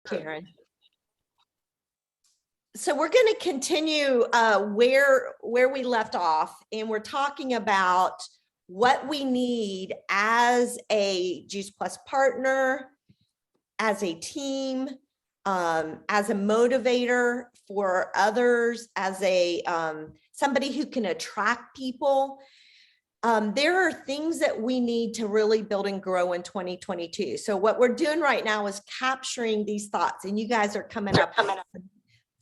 Karen. So we're going to continue where we left off, and we're talking about what we need as a Juice Plus partner, as a team, as a motivator for others, as a somebody who can attract people. There are things that we need to really build and grow in 2022. So what we're doing right now is capturing these thoughts, and you guys are coming up with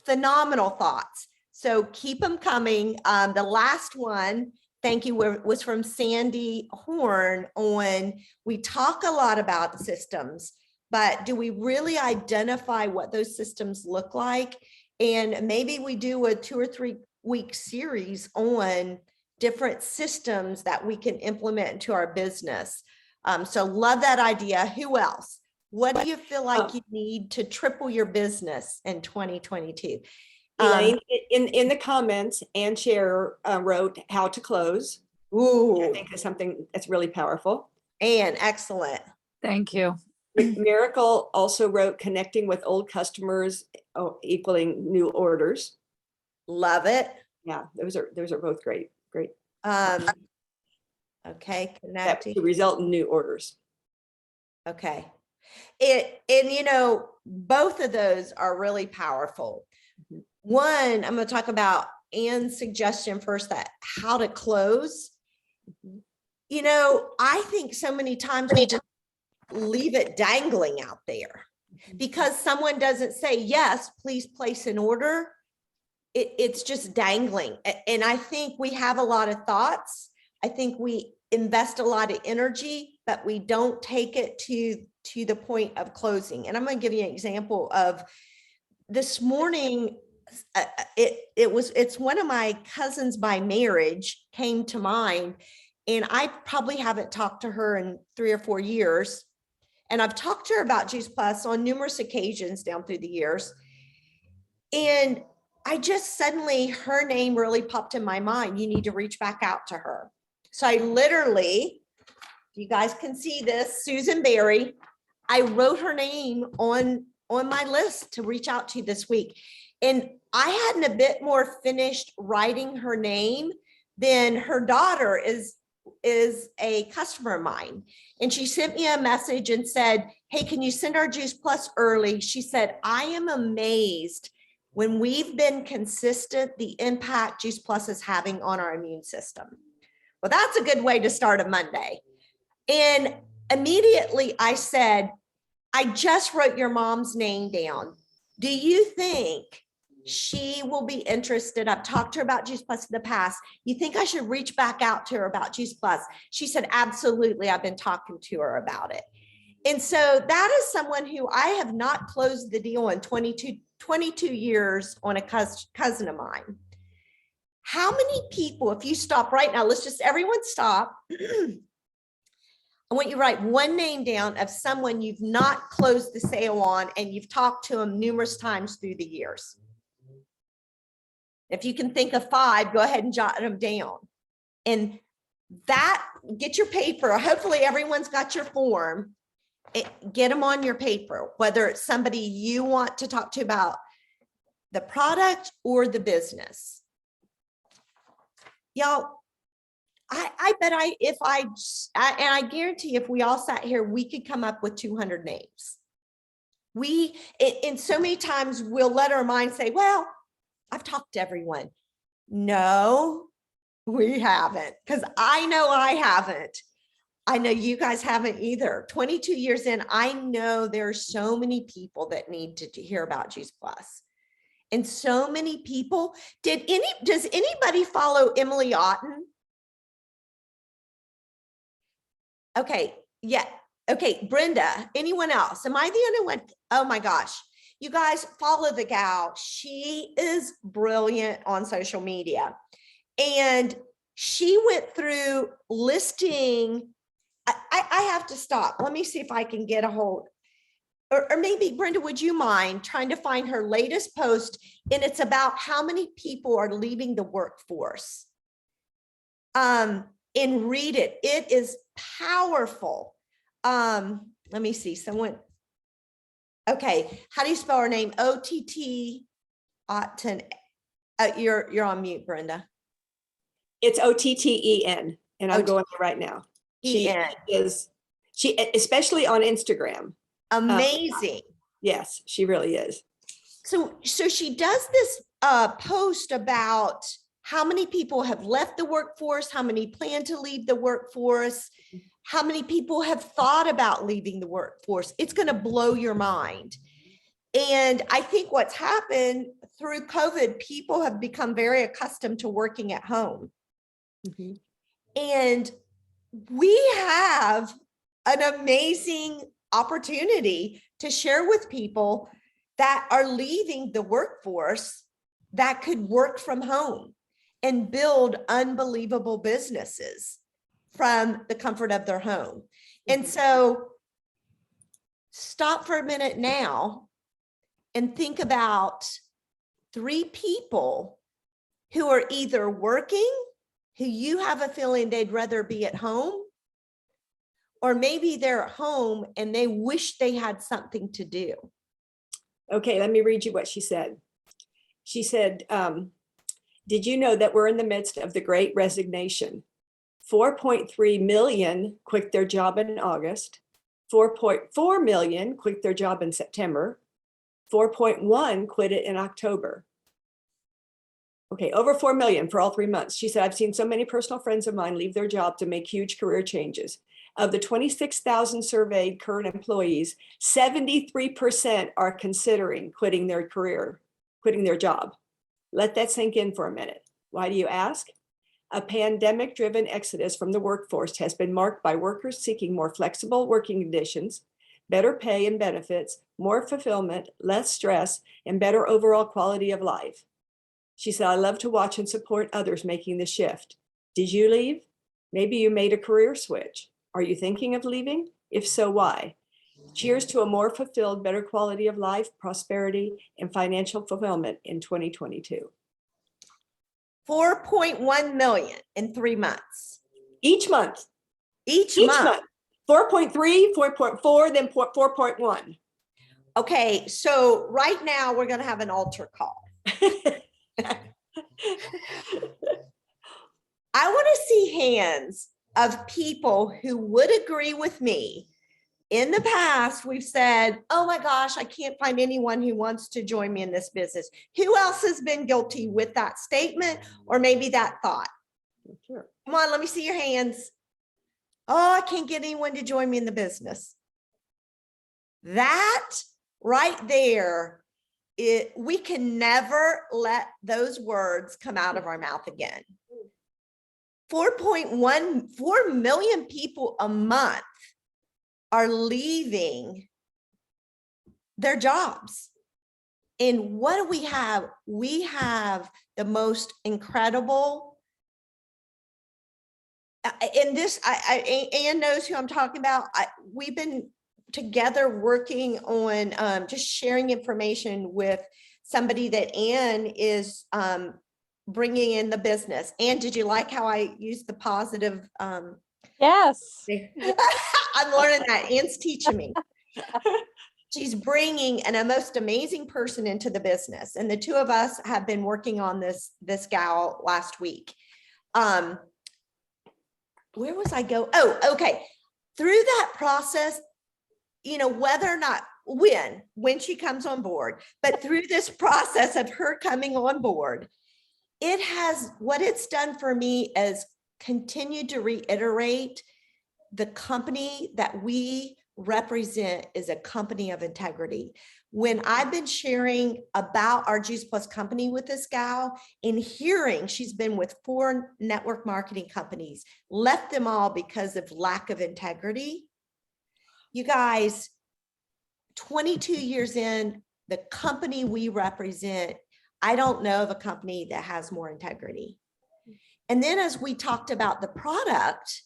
phenomenal thoughts. So keep them coming. The last one, thank you, was from Sandy Horn on, we talk a lot about systems, but do we really identify what those systems look like? And maybe we do a 2 or 3 week series on different systems that we can implement into our business. So love that idea. Who else? What do you feel like you need to triple your business in 2022? Elaine, in the comments, Ann Cher wrote how to close. Ooh, I think is something that's really powerful. Ann, excellent. Thank you. Miracle also wrote connecting with old customers equaling new orders. Love it. Yeah, those are both great. Okay, That connecting. to result in new orders. Okay. And you know, both of those are really powerful. Mhm. One, I'm going to talk about Ann's suggestion first, that how to close. Mhm. You know, I think so many times we just leave it dangling out there because someone doesn't say, yes, please place an order. It's just dangling. And I think we have a lot of thoughts. I think we invest a lot of energy, but we don't take it to the point of closing. And I'm going to give you an example of this morning. It's one of my cousins by marriage came to mind, and I probably haven't talked to her in 3 or 4 years. And I've talked to her about Juice Plus on numerous occasions down through the years. And I just suddenly, her name really popped in my mind. You need to reach back out to her. So I literally, you guys can see this, Susan Berry, I wrote her name on my list to reach out to this week. And I hadn't a bit more finished writing her name than her daughter is a customer of mine. And she sent me a message and said, hey, can you send our Juice Plus early? She said, I am amazed when we've been consistent, the impact Juice Plus is having on our immune system. Well, that's a good way to start a Monday. And immediately I said, I just wrote your mom's name down. Do you think she will be interested? I've talked to her about Juice Plus in the past. You think I should reach back out to her about Juice Plus? She said, absolutely. I've been talking to her about it. And so that is someone who I have not closed the deal in 22 years on a cousin of mine. How many people, if you stop right now, let's just everyone stop. I want you to write one name down of someone you've not closed the sale on and you've talked to them numerous times through the years. If you can think of 5, go ahead and jot them down. And that, get your paper. Hopefully everyone's got your form. Get them on your paper, whether it's somebody you want to talk to about the product or the business. Y'all, I bet I guarantee if we all sat here, we could come up with 200 names. And so many times we'll let our mind say, well, I've talked to everyone. No, we haven't, because I know I haven't. I know you guys haven't either. 22 years in, I know there are so many people that need to hear about Juice Plus. And so many people, does anybody follow Emily Otten? Okay, yeah. Okay, Brenda, anyone else? Am I the only one? Oh my gosh. You guys follow the gal. She is brilliant on social media. And she went through listing. I have to stop. Let me see if I can get a hold. Or maybe, Brenda, would you mind trying to find her latest post? And it's about how many people are leaving the workforce. And read it. It is powerful. Let me see. Someone. Okay, how do you spell her name? O-T-T Otten. You're on mute, Brenda. It's Otten, and I'm going there right now. She E-N. especially on Instagram. Amazing. Yes, she really is. So she does this post about how many people have left the workforce, how many plan to leave the workforce, how many people have thought about leaving the workforce. It's going to blow your mind. And I think what's happened through COVID, people have become very accustomed to working at home. Mm-hmm. And we have an amazing opportunity to share with people that are leaving the workforce that could work from home and build unbelievable businesses from the comfort of their home. And so stop for a minute now and think about 3 people who are either working, who you have a feeling they'd rather be at home, or maybe they're at home and they wish they had something to do. Okay, let me read you what she said. She said, did you know that we're in the midst of the Great Resignation? 4.3 million quit their job in August. 4.4 million quit their job in September. 4.1 quit it in October. Okay, over 4 million for all 3 months. She said, I've seen so many personal friends of mine leave their job to make huge career changes. Of the 26,000 surveyed current employees, 73% are considering quitting their career, quitting their job. Let that sink in for a minute. Why do you ask? A pandemic-driven exodus from the workforce has been marked by workers seeking more flexible working conditions, better pay and benefits, more fulfillment, less stress, and better overall quality of life. She said, I love to watch and support others making the shift. Did you leave? Maybe you made a career switch. Are you thinking of leaving? If so, why? Cheers to a more fulfilled, better quality of life, prosperity, and financial fulfillment in 2022. 4.1 million in 3 months. Each month. Each month. 4.3, 4.4, then 4.1. Okay, so right now we're going to have an altar call. I want to see hands of people who would agree with me. In the past, we've said, oh my gosh, I can't find anyone who wants to join me in this business. Who else has been guilty with that statement or maybe that thought? Sure. Come on, let me see your hands. Oh, I can't get anyone to join me in the business. That right there, we can never let those words come out of our mouth again. 4.14 million people a month are leaving their jobs. And what do we have? We have the most incredible, and this, Ann knows who I'm talking about. We've been together working on just sharing information with somebody that Ann is bringing in the business. Ann, did you like how I used the positive? Yes. I'm learning that. Ann's teaching me. She's bringing a most amazing person into the business. And the two of us have been working on this gal last week. Where was I go? Oh, okay. Through that process, you know, whether or not when she comes on board, but through this process of her coming on board, what it's done for me is continued to reiterate the company that we represent is a company of integrity. When I've been sharing about our Juice Plus company with this gal and hearing she's been with 4 network marketing companies, left them all because of lack of integrity. You guys, 22 years in, the company we represent, I don't know of a company that has more integrity. And then as we talked about the product,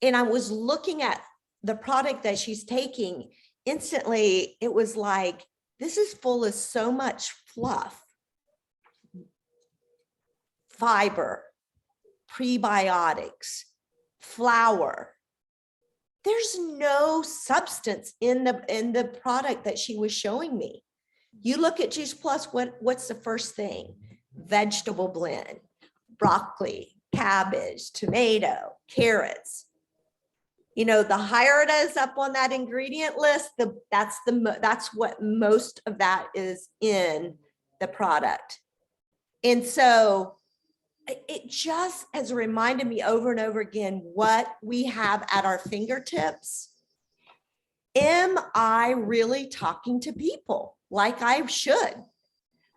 and I was looking at the product that she's taking, instantly it was like, this is full of so much fluff, fiber, prebiotics, flour, there's no substance in the product that she was showing me. You look at Juice Plus, what's the first thing? Vegetable blend, broccoli, cabbage, tomato, carrots. You know, the higher it is up on that ingredient list, that's what most of that is in the product. And so it just has reminded me over and over again what we have at our fingertips. Am I really talking to people like I should?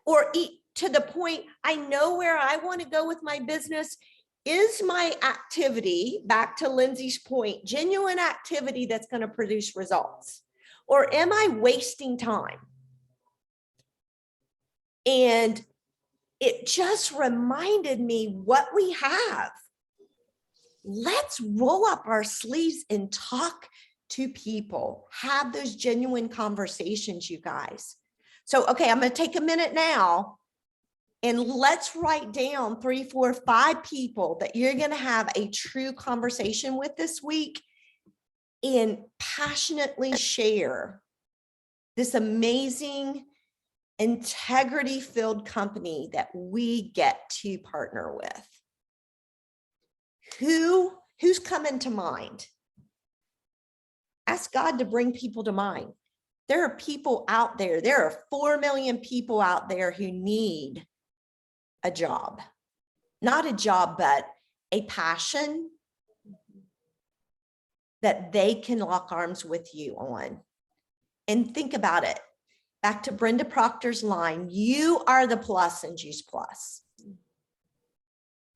Or to the point, I know where I want to go with my business. Is my activity, back to Lindsay's point, genuine activity that's going to produce results? Or am I wasting time? And it just reminded me what we have. Let's roll up our sleeves and talk to people, have those genuine conversations, you guys. So, okay, I'm going to take a minute now and let's write down 3, 4, 5 people that you're going to have a true conversation with this week and passionately share this amazing integrity-filled company that we get to partner with. Who's coming to mind? Ask God to bring people to mind. There are people out there. There are 4 million people out there who need a job. Not a job, but a passion that they can lock arms with you on. And think about it. Back to Brenda Proctor's line, you are the plus in Juice Plus.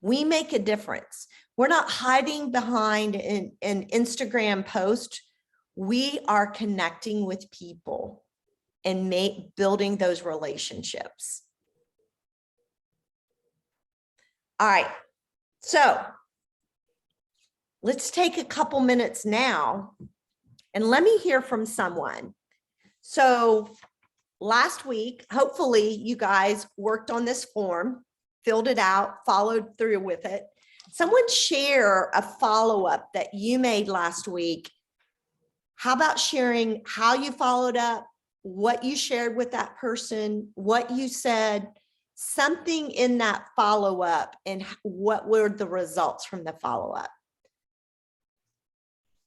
We make a difference. We're not hiding behind an Instagram post. We are connecting with people and building those relationships. All right, so let's take a couple minutes now and let me hear from someone. So last week, hopefully you guys worked on this form, filled it out, followed through with it. Someone share a follow-up that you made last week. How about sharing how you followed up, what you shared with that person, what you said, something in that follow-up, and what were the results from the follow-up?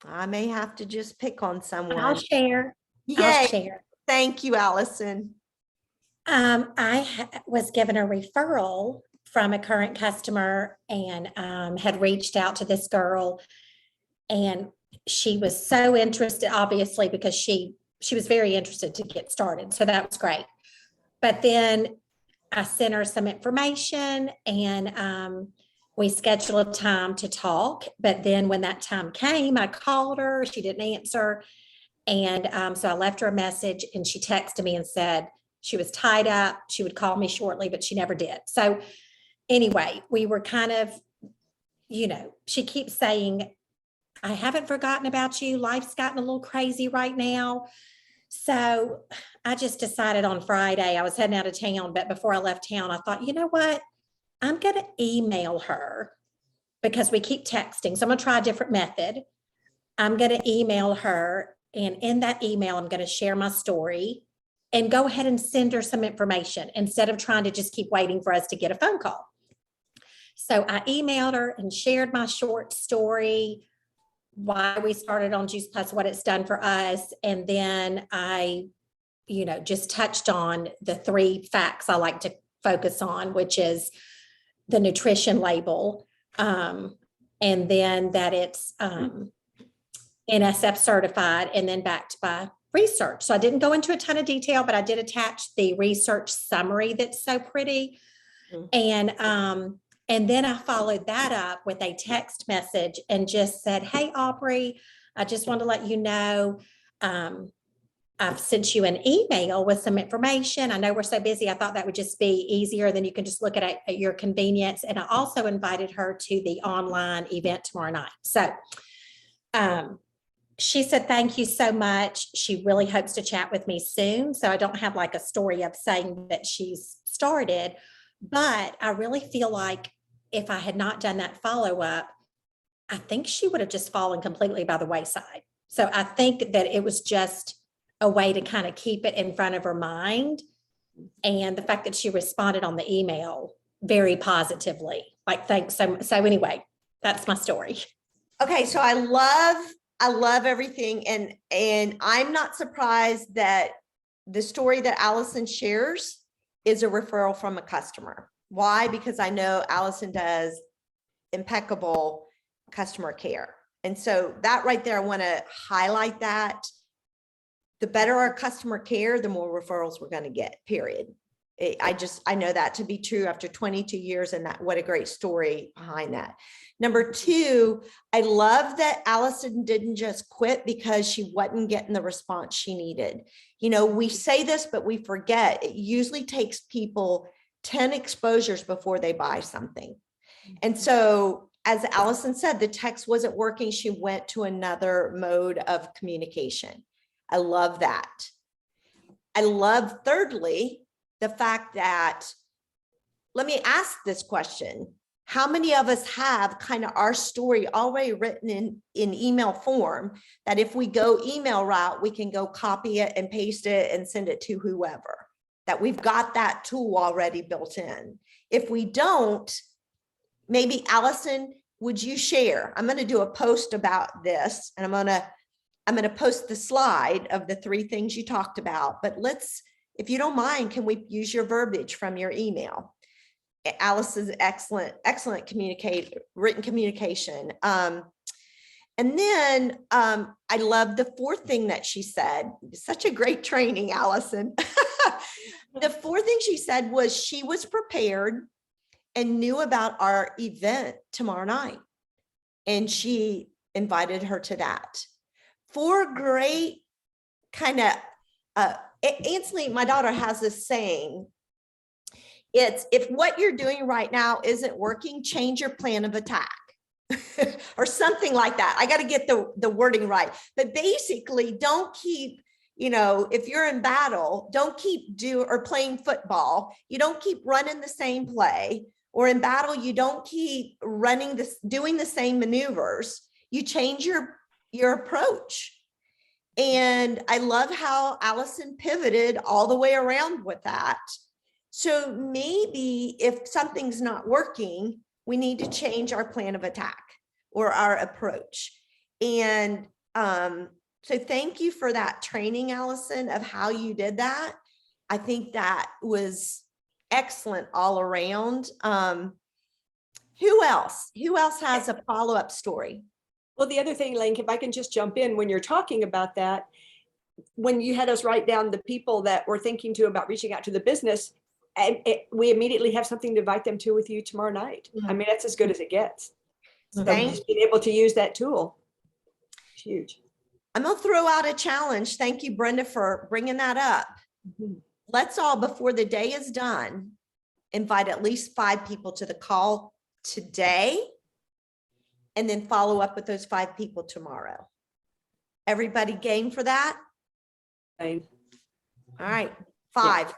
I may have to just pick on someone. I'll share. Yay. I'll share. Thank you, Allison. I was given a referral from a current customer and had reached out to this girl, and she was so interested, obviously, because she was very interested to get started. So that was great. But then I sent her some information and we scheduled a time to talk. But then when that time came, I called her, she didn't answer. And so I left her a message and she texted me and said she was tied up. She would call me shortly, but she never did. So anyway, we were kind of, she keeps saying, I haven't forgotten about you. Life's gotten a little crazy right now. So I just decided on Friday, I was heading out of town, but before I left town, I thought, you know what? I'm going to email her because we keep texting. So I'm going to try a different method. I'm going to email her. And in that email, I'm going to share my story and go ahead and send her some information instead of trying to just keep waiting for us to get a phone call. So I emailed her and shared my short story, why we started on Juice Plus, what it's done for us. And then I, just touched on the 3 facts I like to focus on, which is the nutrition label, and then that it's NSF certified and then backed by research. So I didn't go into a ton of detail, but I did attach the research summary that's so pretty. Mm-hmm. And then I followed that up with a text message and just said, hey, Aubrey, I just want to let you know, I've sent you an email with some information. I know we're so busy. I thought that would just be easier. Then you can just look at it at your convenience. And I also invited her to the online event tomorrow night. So she said, thank you so much. She really hopes to chat with me soon. So I don't have like a story of saying that she's started, but I really feel like if I had not done that follow-up, I think she would have just fallen completely by the wayside. So I think that it was just a way to kind of keep it in front of her mind. And the fact that she responded on the email very positively, like, thanks. So anyway, that's my story. Okay, so I love everything, and I'm not surprised that the story that Allison shares is a referral from a customer. Why? Because I know Allison does impeccable customer care. And so that right there, I want to highlight that. The better our customer care, the more referrals we're going to get, period. I know that to be true after 22 years, and that what a great story behind that. Number two, I love that Allison didn't just quit because she wasn't getting the response she needed. You know, we say this, but we forget it usually takes people 10 exposures before they buy something. And so, as Allison said, the text wasn't working. She went to another mode of communication. I love that. I love, thirdly, the fact that, let me ask this question. How many of us have kind of our story already written in email form that if we go email route, we can go copy it and paste it and send it to whoever, that we've got that tool already built in? If we don't, maybe Allison, would you share? I'm going to do a post about this, and I'm going to post the slide of the 3 things you talked about, but let's, if you don't mind, can we use your verbiage from your email? Alice's excellent written communication. And then I love the 4th thing that she said. Such a great training, Allison. The 4th thing she said was she was prepared and knew about our event tomorrow night, and she invited her to that. 4 great kind of, Ansley, my daughter, has this saying, it's, if what you're doing right now isn't working, change your plan of attack. Or something like that. I got to get the wording right. But basically, don't keep, you know, if you're in battle, don't keep playing football. You don't keep running the same play. Or in battle, you don't keep doing the same maneuvers. You change your approach. And I love how Allison pivoted all the way around with that. So maybe if something's not working, we need to change our plan of attack or our approach. And so thank you for that training, Allison, of how you did that. I think that was excellent all around. Who else has a follow-up story? Well, the other thing, Link, if I can just jump in, when you're talking about that, when you had us write down the people that we're thinking to about reaching out to the business, and we immediately have something to invite them to with you tomorrow night. I mean, that's as good as it gets. So just being able to use that tool, it's huge. I'm going to throw out a challenge. Thank you, Brenda, for bringing that up. Mhm. Let's all, before the day is done, invite at least 5 people to the call today, and then follow up with those 5 people tomorrow. Everybody game for that? Fine. All right, 5.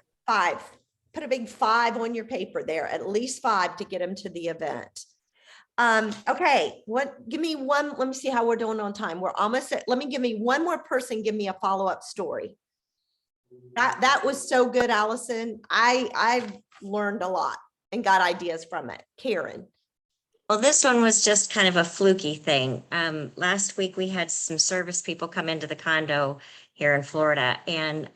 Put a big 5 on your paper there, at least 5 to get them to the event. Okay, give me one, let me see how we're doing on time. We're almost at, give me one more person, give me a follow-up story. That was so good, Allison. I've learned a lot and got ideas from it. Karen. Well, this one was just kind of a fluky thing. Last week we had some service people come into the condo here in Florida, and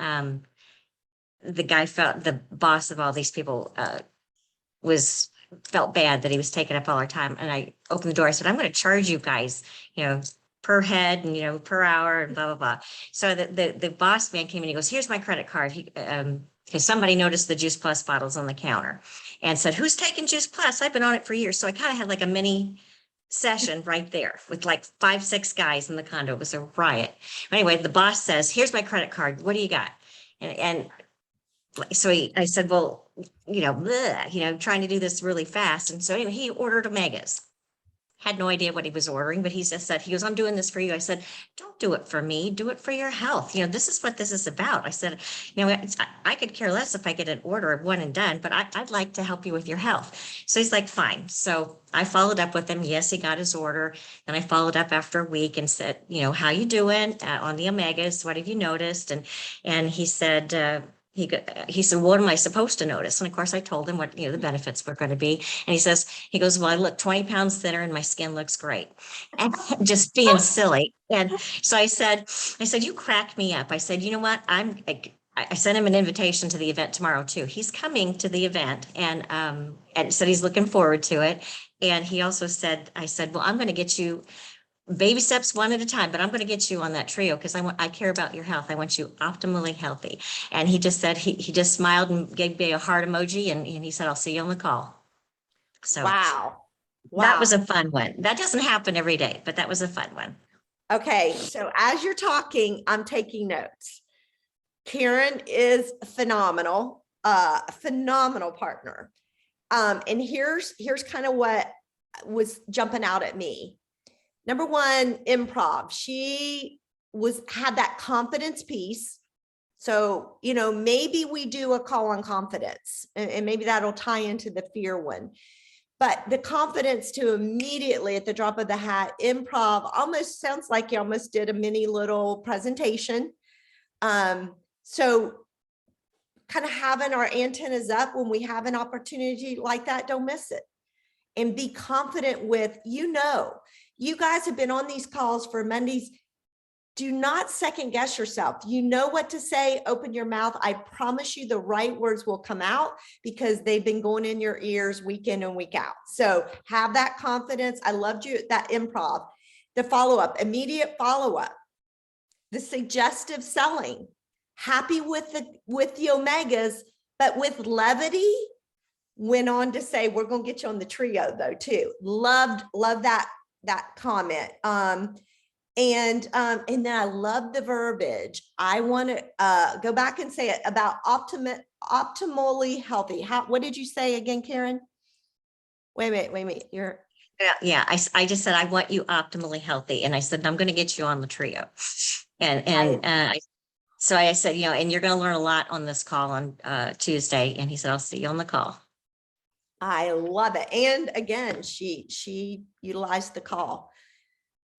the boss of all these people felt bad that he was taking up all our time. And I opened the door. I said, I'm going to charge you guys, per head and, per hour and blah, blah, blah. So the boss man came in, he goes, here's my credit card. Because somebody noticed the Juice Plus bottles on the counter and said, who's taking Juice Plus? I've been on it for years. So I kind of had like a mini session right there with like 5, 6 guys in the condo. It was a riot. Anyway, the boss says, here's my credit card. What do you got? And so I said, well, bleh, trying to do this really fast. And so anyway, he ordered Omegas. had no idea what he was ordering, but he just said, he goes, I'm doing this for you. I said, don't do it for me, do it for your health. You know, this is what this is about. I said, you know, I could care less if I get an order of one and done, but I'd like to help you with your health. So he's like, fine. So I followed up with him. Yes, he got his order. And I followed up after a week and said, you know, how you doing on the omegas? What have you noticed? And he said, he said, what am I supposed to notice? And of course I told him what, you know, the benefits were going to be. And he goes, well, I look 20 pounds thinner and my skin looks great. And just being silly. And so I said, you crack me up. I said, you know what? I sent him an invitation to the event tomorrow too. He's coming to the event and said he's looking forward to it. And he also said, I said, well, I'm going to get you baby steps one at a time, but I'm going to get you on that trio because I care about your health. I want you optimally healthy. And he just said, he just smiled and gave me a heart emoji. And he said, I'll see you on the call. So Wow. that was Wow. a fun one. That doesn't happen every day, but that was a fun one. Okay, so as you're talking, I'm taking notes. Karen is phenomenal, phenomenal partner. And here's kind of what was jumping out at me. Number one, improv. She had that confidence piece. So, you know, maybe we do a call on confidence and maybe that'll tie into the fear one. But the confidence to immediately at the drop of the hat, improv almost sounds like you almost did a mini little presentation. So kind of having our antennas up when we have an opportunity like that, don't miss it. And be confident with, you know, you guys have been on these calls for Mondays. Do not second guess yourself. You know what to say, open your mouth. I promise you the right words will come out because they've been going in your ears week in and week out. So have that confidence. I loved you, that improv, the follow-up, immediate follow-up, the suggestive selling, happy with the omegas, but with levity, went on to say, we're going to get you on the trio though too. Loved that comment. And then I love the verbiage. I want to go back and say it about optimally healthy. What did you say again, Karen? Wait a minute. Yeah. I just said, I want you optimally healthy. And I said, I'm going to get you on the trio. So I said, you know, and you're going to learn a lot on this call on Tuesday. And he said, I'll see you on the call. I love it. And again, she utilized the call.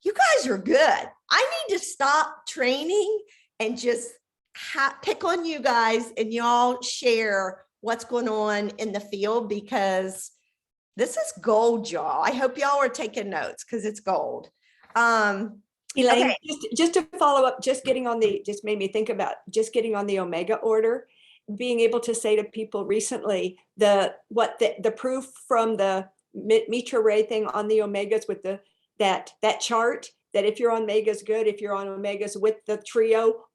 You guys are good. I need to stop training and just pick on you guys and y'all share what's going on in the field because this is gold, y'all. I hope y'all are taking notes because it's gold. Elaine, okay. just to follow up, just made me think about just getting on the Omega order, being able to say to people recently, the proof from the Mitra Ray thing on the Omegas with that chart, that if you're on Omegas, good. If you're on Omegas with the trio,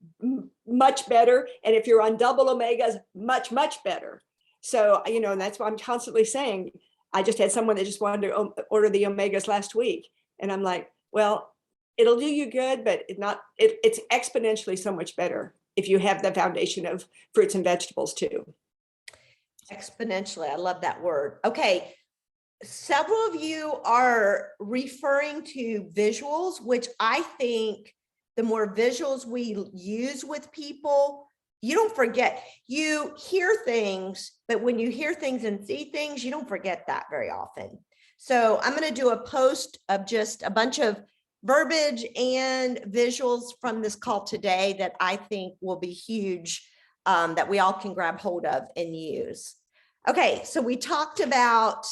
much better. And if you're on double Omegas, much, much better. So, you know, and that's why I'm constantly saying, I just had someone that just wanted to order the Omegas last week. And I'm like, well, it'll do you good, but it's exponentially so much better if you have the foundation of fruits and vegetables too. Exponentially. I love that word. Okay. Several of you are referring to visuals, which I think the more visuals we use with people, you don't forget. You hear things, but when you hear things and see things, you don't forget that very often. So I'm going to do a post of just a bunch of verbiage and visuals from this call today that I think will be huge, that we all can grab hold of and use. Okay, so we talked about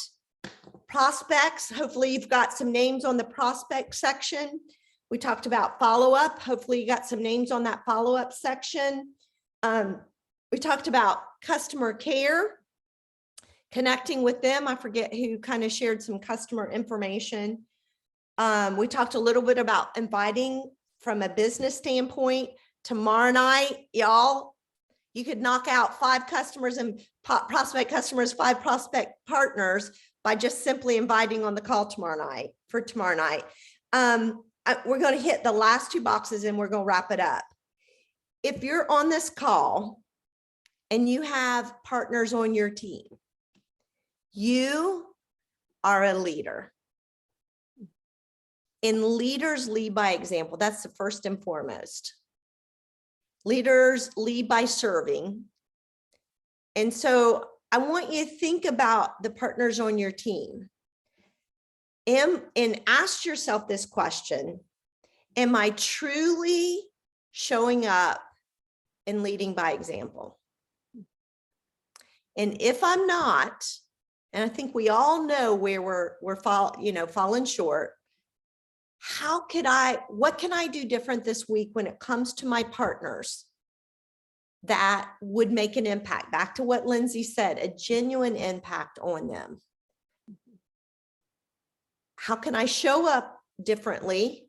prospects. Hopefully you've got some names on the prospect section. We talked about follow-up. Hopefully you got some names on that follow-up section. We talked about customer care, connecting with them. I forget who kind of shared some customer information. We talked a little bit about inviting from a business standpoint. Tomorrow night, y'all, you could knock out 5 customers and prospect customers, 5 prospect partners by just simply inviting on the call tomorrow night. We're going to hit the last 2 boxes and we're going to wrap it up. If you're on this call and you have partners on your team, you are a leader. And leaders lead by example. That's the first and foremost. Leaders lead by serving. And so I want you to think about the partners on your team. And ask yourself this question: am I truly showing up and leading by example? And if I'm not, and I think we all know where we're falling short, what can I do different this week when it comes to my partners that would make an impact? Back to what Lindsay said, a genuine impact on them. How can I show up differently?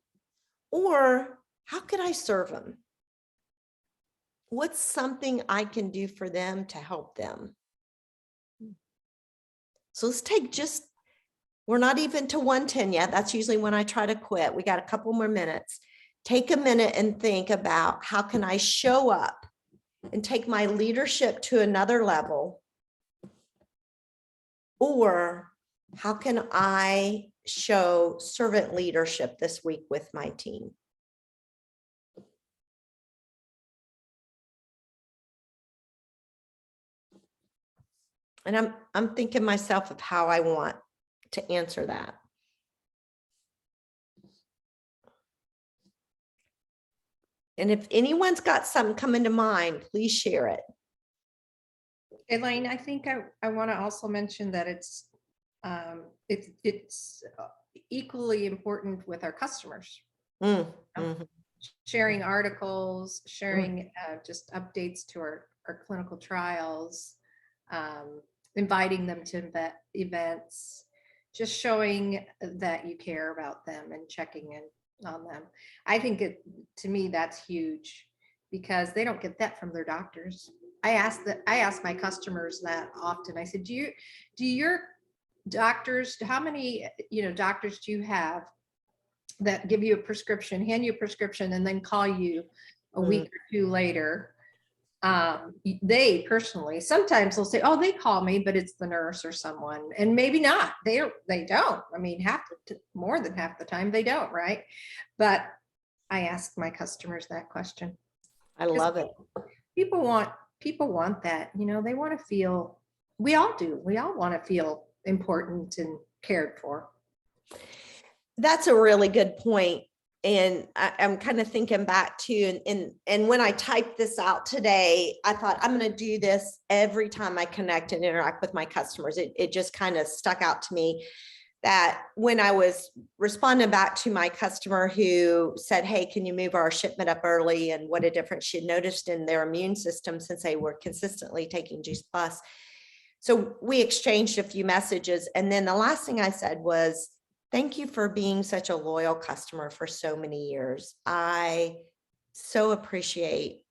Or how could I serve them? What's something I can do for them to help them? So let's take we're not even to 110 yet. That's usually when I try to quit. We got a couple more minutes. Take a minute and think about, how can I show up and take my leadership to another level? Or how can I show servant leadership this week with my team? And I'm thinking myself of how I want to answer that. And if anyone's got something coming to mind, please share it. Elaine, I think I want to also mention that it's equally important with our customers. Sharing articles, sharing just updates to our clinical trials, inviting them to events, just showing that you care about them and checking in on them. I think to me, that's huge, because they don't get that from their doctors. I ask my customers that often. I said, do your doctors, how many, doctors do you have that give you a prescription, hand you a prescription, and then call you a week or two later? They personally, sometimes they'll say, oh, they call me, but it's the nurse or someone, and maybe not. They don't. I mean, more than half the time they don't, right? But I ask my customers that question. I love it. People want that, they want to feel, we all do. We all want to feel important and cared for. That's a really good point. And I'm kind of thinking back to, and when I typed this out today, I thought, I'm going to do this every time I connect and interact with my customers. It just kind of stuck out to me that when I was responding back to my customer who said, hey, can you move our shipment up early? And what a difference she had noticed in their immune system since they were consistently taking Juice Plus. So we exchanged a few messages. And then the last thing I said was, thank you for being such a loyal customer for so many years. I so appreciate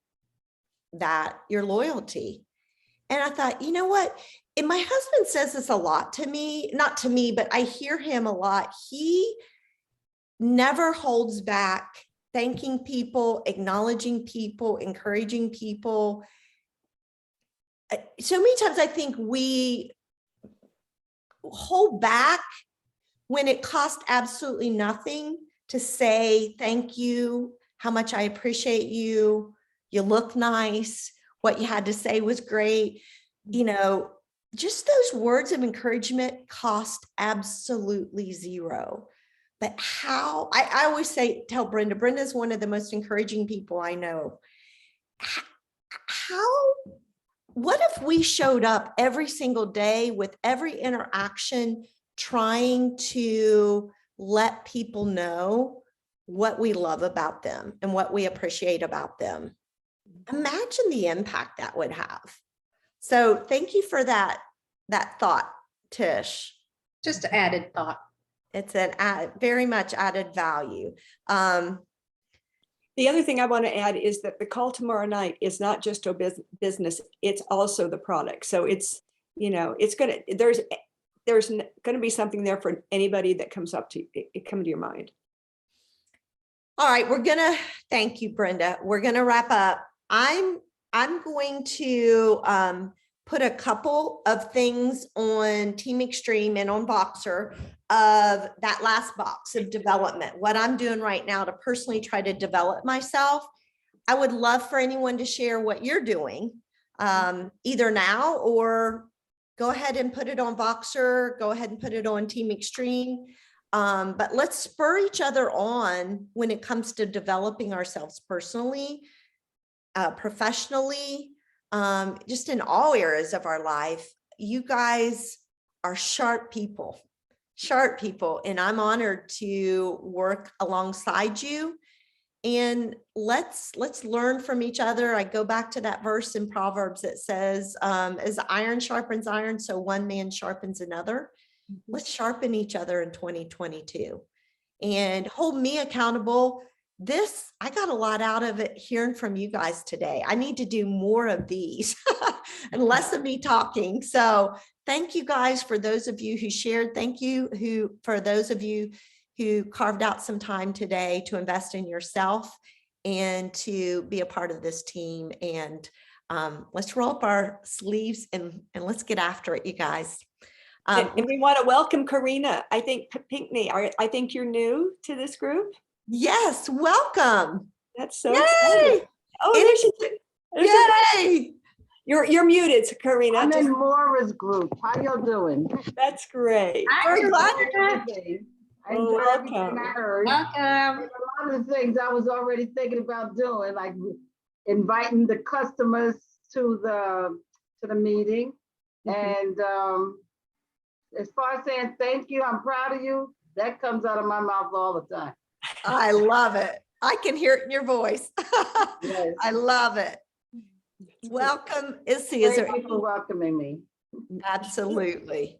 that, your loyalty. And I thought, you know what? And my husband says this a lot to me, not to me, but I hear him a lot. He never holds back thanking people, acknowledging people, encouraging people. So many times I think we hold back when it costs absolutely nothing to say thank you, how much I appreciate you, you look nice, what you had to say was great. Just those words of encouragement cost absolutely zero. But how, I always tell Brenda's one of the most encouraging people I know. What if we showed up every single day with every interaction, trying to let people know what we love about them and what we appreciate about them? Imagine the impact that would have. So thank you for that thought, Tish. Just added thought. It's very much added value. The other thing I want to add is that the call tomorrow night is not just a business, it's also the product. So it's, there's going to be something there for anybody that comes up to your mind. All right, thank you, Brenda. We're going to wrap up. I'm going to put a couple of things on Team Extreme and on Voxer of that last box of development, what I'm doing right now to personally try to develop myself. I would love for anyone to share what you're doing, either now or go ahead and put it on Voxer, go ahead and put it on Team Extreme. But let's spur each other on when it comes to developing ourselves personally, professionally, just in all areas of our life. You guys are sharp people, and I'm honored to work alongside you. And let's learn from each other. I go back to that verse in Proverbs that says, as iron sharpens iron, so one man sharpens another. Let's sharpen each other in 2022 and hold me accountable. I got a lot out of it hearing from you guys today. I need to do more of these and less of me talking. So thank you guys for those of you who shared. Thank you for those of you who carved out some time today to invest in yourself and to be a part of this team. And let's roll up our sleeves and let's get after it, you guys. And we want to welcome Karina. I think Pinkney, I think you're new to this group. Yes, welcome. That's so Yay! exciting. Oh, Yay! You're muted, Karina. I'm in Laura's group. How y'all doing? That's great. We're glad I enjoyed everything welcome. I heard. Welcome. A lot of the things I was already thinking about doing, like inviting the customers to the meeting. And as far as saying thank you, I'm proud of you, that comes out of my mouth all the time. I love it. I can hear it in your voice. Yes. I love it. Welcome, Issy. Is there Thank you for welcoming me. absolutely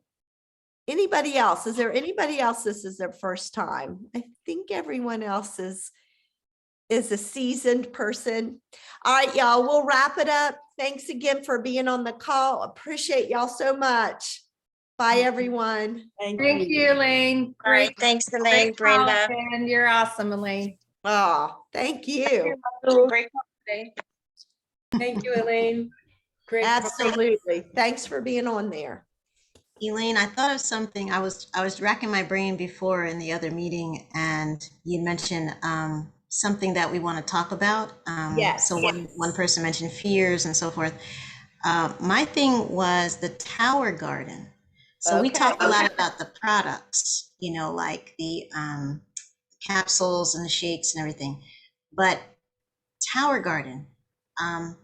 anybody else? Is there anybody else this is their first time? I think everyone else is a seasoned person. All right, y'all, we'll wrap it up. Thanks again for being on the call. Appreciate y'all so much. Bye, everyone. Thank Thank you, Elaine. All right, thanks, Elaine, Brenda. And you're awesome, Elaine. Oh, thank you. Great talk today. Thank you, Elaine. Great. Absolutely. Thanks for being on there. Elaine, I thought of something. I was racking my brain before in the other meeting, and you mentioned something that we want to talk about. Yes. So one person mentioned fears and so forth. My thing was the Tower Garden. So we talk a lot about the products, like the capsules and the shakes and everything. But Tower Garden,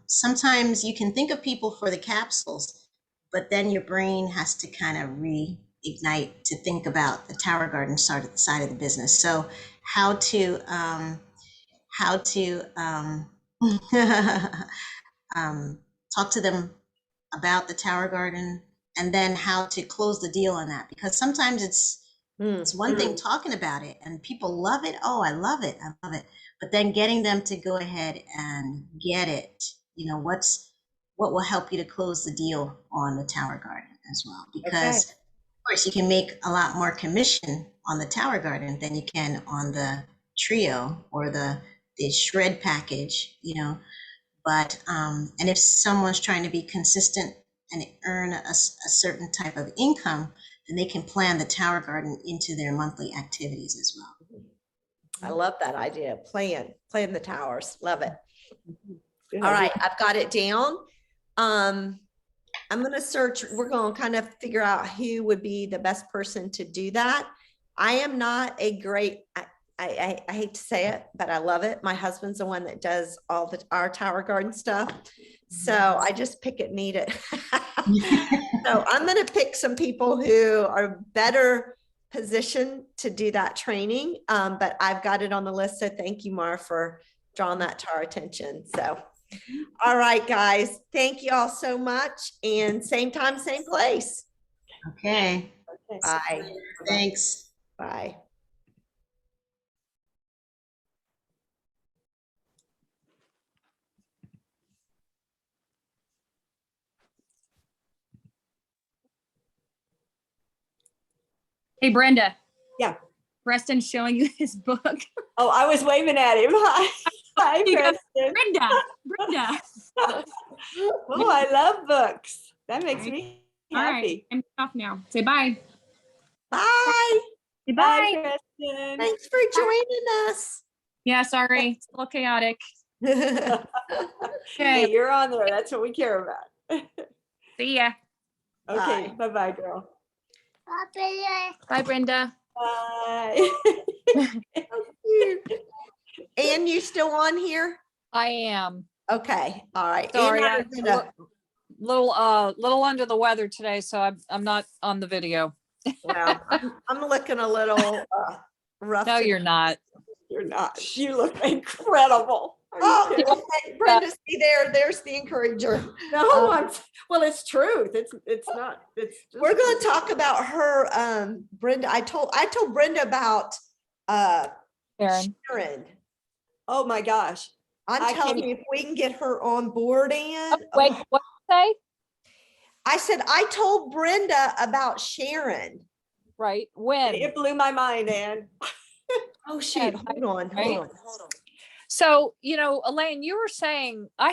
sometimes you can think of people for the capsules, but then your brain has to kind of reignite to think about the Tower Garden side of the business. So how to talk to them about the Tower Garden, and then how to close the deal on that, because sometimes it's one thing talking about it and people love it. Oh, I love it. But then getting them to go ahead and get it, what will help you to close the deal on the Tower Garden as well? Because of course you can make a lot more commission on the Tower Garden than you can on the trio or the shred package, but and if someone's trying to be consistent and earn a certain type of income, then they can plan the Tower Garden into their monthly activities as well. I love that idea. Playing the towers. Love it. Good All idea. right, I've got it down. I'm going to search. We're going to kind of figure out who would be the best person to do that. I am not a great, I hate to say it, but I love it. My husband's the one that does all our Tower Garden stuff. So I just pick at me to, so I'm going to pick some people who are better positioned to do that training. But I've got it on the list. So thank you, Mar, for drawing that to our attention. So, all right, guys, thank you all so much. And same time, same place. Okay. Bye. Thanks. Bye. Hey, Brenda. Yeah. Preston's showing you his book. Oh, I was waving at him. Hi, You got- Preston. Brenda. Oh, I love books. That makes me All right, happy. I'm off now. Say bye. Bye. Say Bye, Kristen. Thanks for joining us. Yeah, sorry, it's a little chaotic. Hey, Okay, you're on there. That's what we care about. see ya. Okay, Bye. bye-bye, girl. Bye, Brenda. Bye. And you still on here? I am. Okay, all right. And Sorry, I I'm was gonna- little under the weather today, so I'm not on the video. well, I'm looking a little rough. No, today. you're not. You're not. You look incredible. Are you Oh, kidding? okay, Brenda, see there's the encourager. No, well, it's truth. It's not, it's. just- We're gonna talk about her, Brenda. I told Brenda about Karen. Sharon. Oh, my gosh. I'm I telling can't- you, if we can get her on board, Ann. Wait, oh, what did you say? I said, I told Brenda about Sharon. Right, when? It blew my mind, Ann. Oh, shoot, hold on, hold Right. on. So, Elaine, you were saying, I